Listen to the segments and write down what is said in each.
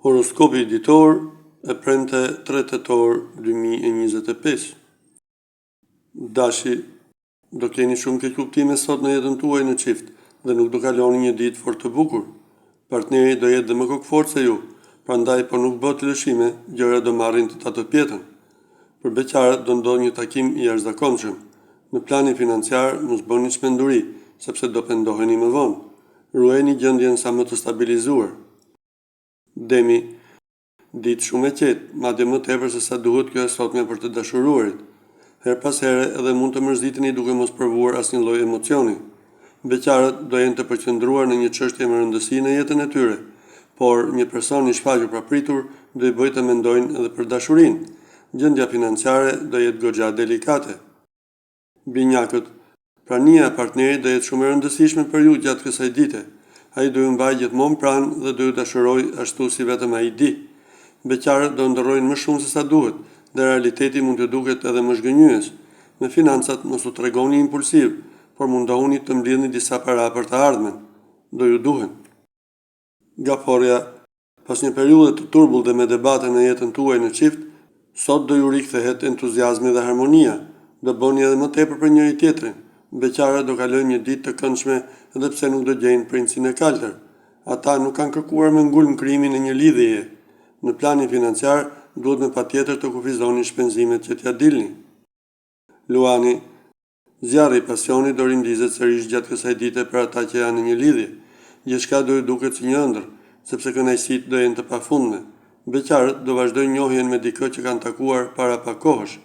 Horoskopi ditor e premte 3 tetor 2025. Dashi, do keni shumë keq kuptime sot në jetën tuaj në çift dhe nuk do kaloni një ditë fort të bukur. Partneri do jetë dhe më kokfort se ju, prandaj po nuk bëhet lëshime, gjëra do marrin të tatët pjetën. Për beqarët do ndodhë një takim i jashtëzakonshëm. Në planin financiar mos bëni çmenduri, sepse do pendoheni më vonë. Ruajeni gjendjen sa më të stabilizuar. Demi, ditë shumë e qetë, madje më tepër se sa duhet kjo e sotme për të dashuruarit. Her pas here edhe mund të mërziteni duke mos provuar asnjë lloj emocioni. Beqarët do jenë të përqendruar në një çështje me rëndësi në jetën e tyre, por një person i shfaqur papritur do i bëjë të mendojnë edhe për dashurinë. Gjendja financiare do jetë goxha delikate. Binjakët, prania e partnerit do jetë shumë e rëndësishme për ju gjatë kësaj dite. Ai do ju mbajë gjithmonë pranë dhe do ju dashurojë ashtu si vetëm ai di. Beqarët do ndërrojnë më shumë se sa duhet, dhe realiteti mund të duket edhe më zhgënjyes. Me financat mos u tregoni impulsiv, por mundohuni të mbledhni disa para për të ardhmen. Do ju duhen. Gaporja, pas një periudhe të turbull dhe me debate në jetën tuaj në çift, sot do ju rikthehet entuziazmi dhe harmonia. Do bëni edhe më tepër për njëri tjetrin. Beqarët do kalojnë një ditë të këndshme edhe pse nuk do gjejnë princin e kaltër. Ata nuk kanë kërkuar me ngulm krimin e një lidhjeje. Në planin financiar duhet me patjetër të kufizoni shpenzimet që t'ja dilni. Luani, zjarri i pasionit do rindizet sërish gjatë kësaj dite për ata që janë në një lidhje. Gjithçka do ju duket si një ëndër, sepse kënaqësitë do jenë të pafundme. Beqarët do vazhdojnë njohjen me dikë që kanë takuar para pak kohësh.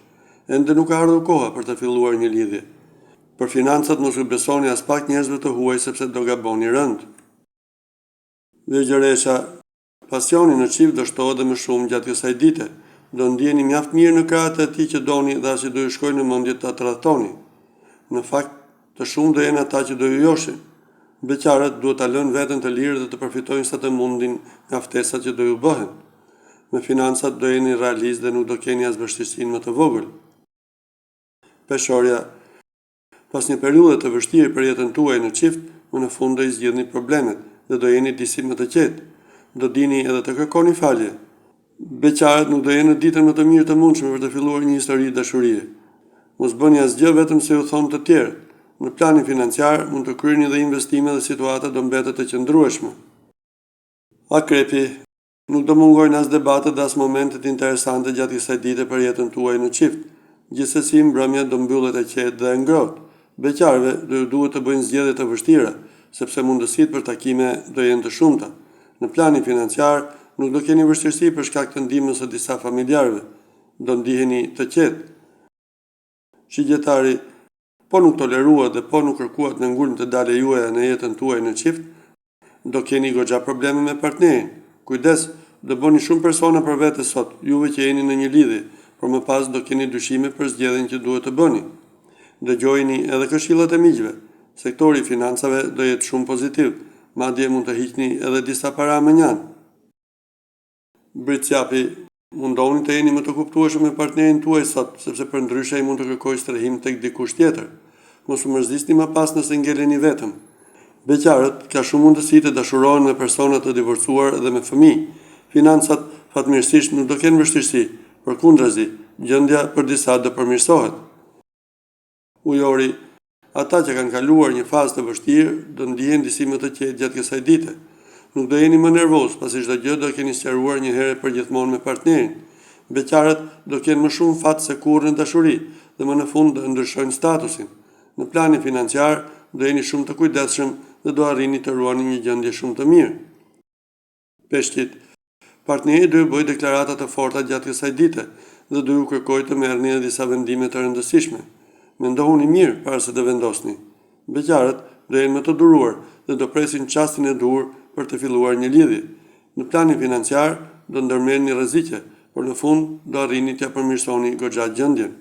Ende nuk ka ardhur koha për të filluar një lidhje. Për financat mos u besoni as pak njerëzve të huaj sepse do gaboni rënd. Vëgjëresha, pasioni në çift do shtohet dhe më shumë gjatë kësaj dite. Do ndjeni mjaft mirë në krahët e atij që doni dhe as që do ju shkojnë në mendje ta tradhtoni. Në fakt, të shumë do jenë ata që do ju joshin. Beqarët duhet ta lënë veten të lirë dhe të përfitojnë sa të mundin nga ftesat që do ju bëhen. Me financat do jeni realist dhe nuk do keni as vështirësinë më të vogël. Peshorja, pas një periudhe të vështirë për jetën tuaj në çift, më në fund do i zgjidhni problemet dhe do jeni disi më të qetë. Do dini edhe të kërkoni falje. Beqarët nuk do jenë në ditën më të mirë të mundshme për të filluar një histori dashurie. Mos bëni asgjë vetëm se ju thonë të tjerë. Në planin financiar mund të kryeni dhe investime dhe situata do mbetet të qëndrueshme. Akrepi, nuk do mungojnë as debatet dhe as momentet interesante gjatë kësaj dite për jetën tuaj në çift. Gjithsesi mbrëmja do mbyllet e qetë dhe e ngrohtë. Beqarëve do ju duhet të bëjnë zgjedhje të vështira, sepse mundësitë për takime do jenë të shumta. Në planin financiar nuk do keni vështirësi për shkak të ndihmës së disa familjarëve. Do ndiheni të qetë. Shigjetari, po nuk toleruat dhe po nuk kërkuat në ngulm të dalë juaja në jetën tuaj në çift, do keni goxha probleme me partnerin. Kujdes, do bëni shumë persona për vete sot, juve që jeni në një lidhje, por më pas do keni dyshime për zgjedhjen që duhet të bëni. Dëgjojini edhe këshillat e miqve. Sektori i financave do jetë shumë pozitiv, madje mund të hiqni edhe disa para më njanë. Britsjapi, mundohuni të jeni më të kuptueshëm me partnerin tuaj sot, sepse përndryshe ai mund të kërkojë strehim tek dikush tjetër. Mos u mërzisni më pas nëse ngeleni vetëm. Beqarët ka shumë mundësi të dashurohen me persona të divorcuar dhe me fëmijë. Financat fatmirësisht nuk do kenë vështirësi, përkundrazi, gjendja për disa do përmirësohet. Ujori, ata që kanë kaluar një fazë të vështirë do ndihen disi më të qetë gjatë kësaj dite. Nuk do jeni më nervoz, pasi çdo gjë do keni sqaruar një herë përgjithmonë me partnerin. Beqarët do kenë më shumë fat se kurrë në dashuri dhe më në fund do ndryshojnë statusin. Në planin financiar do jeni shumë të kujdesshëm dhe do arrini të ruani një gjendje shumë të mirë. Peshqit, partneri do ju bëjë deklarata të forta gjatë kësaj dite dhe do ju kërkojë të merrni edhe disa vendime të rëndësishme. Mendohuni mirë para se të vendosni. Beqarët do jenë më të duruar dhe do presin çastin e dur për të filluar një lidhje. Në planin financiar do ndërmerrni rreziqe, por në fund do arrini t'ia përmirësoni goxha gjendjen.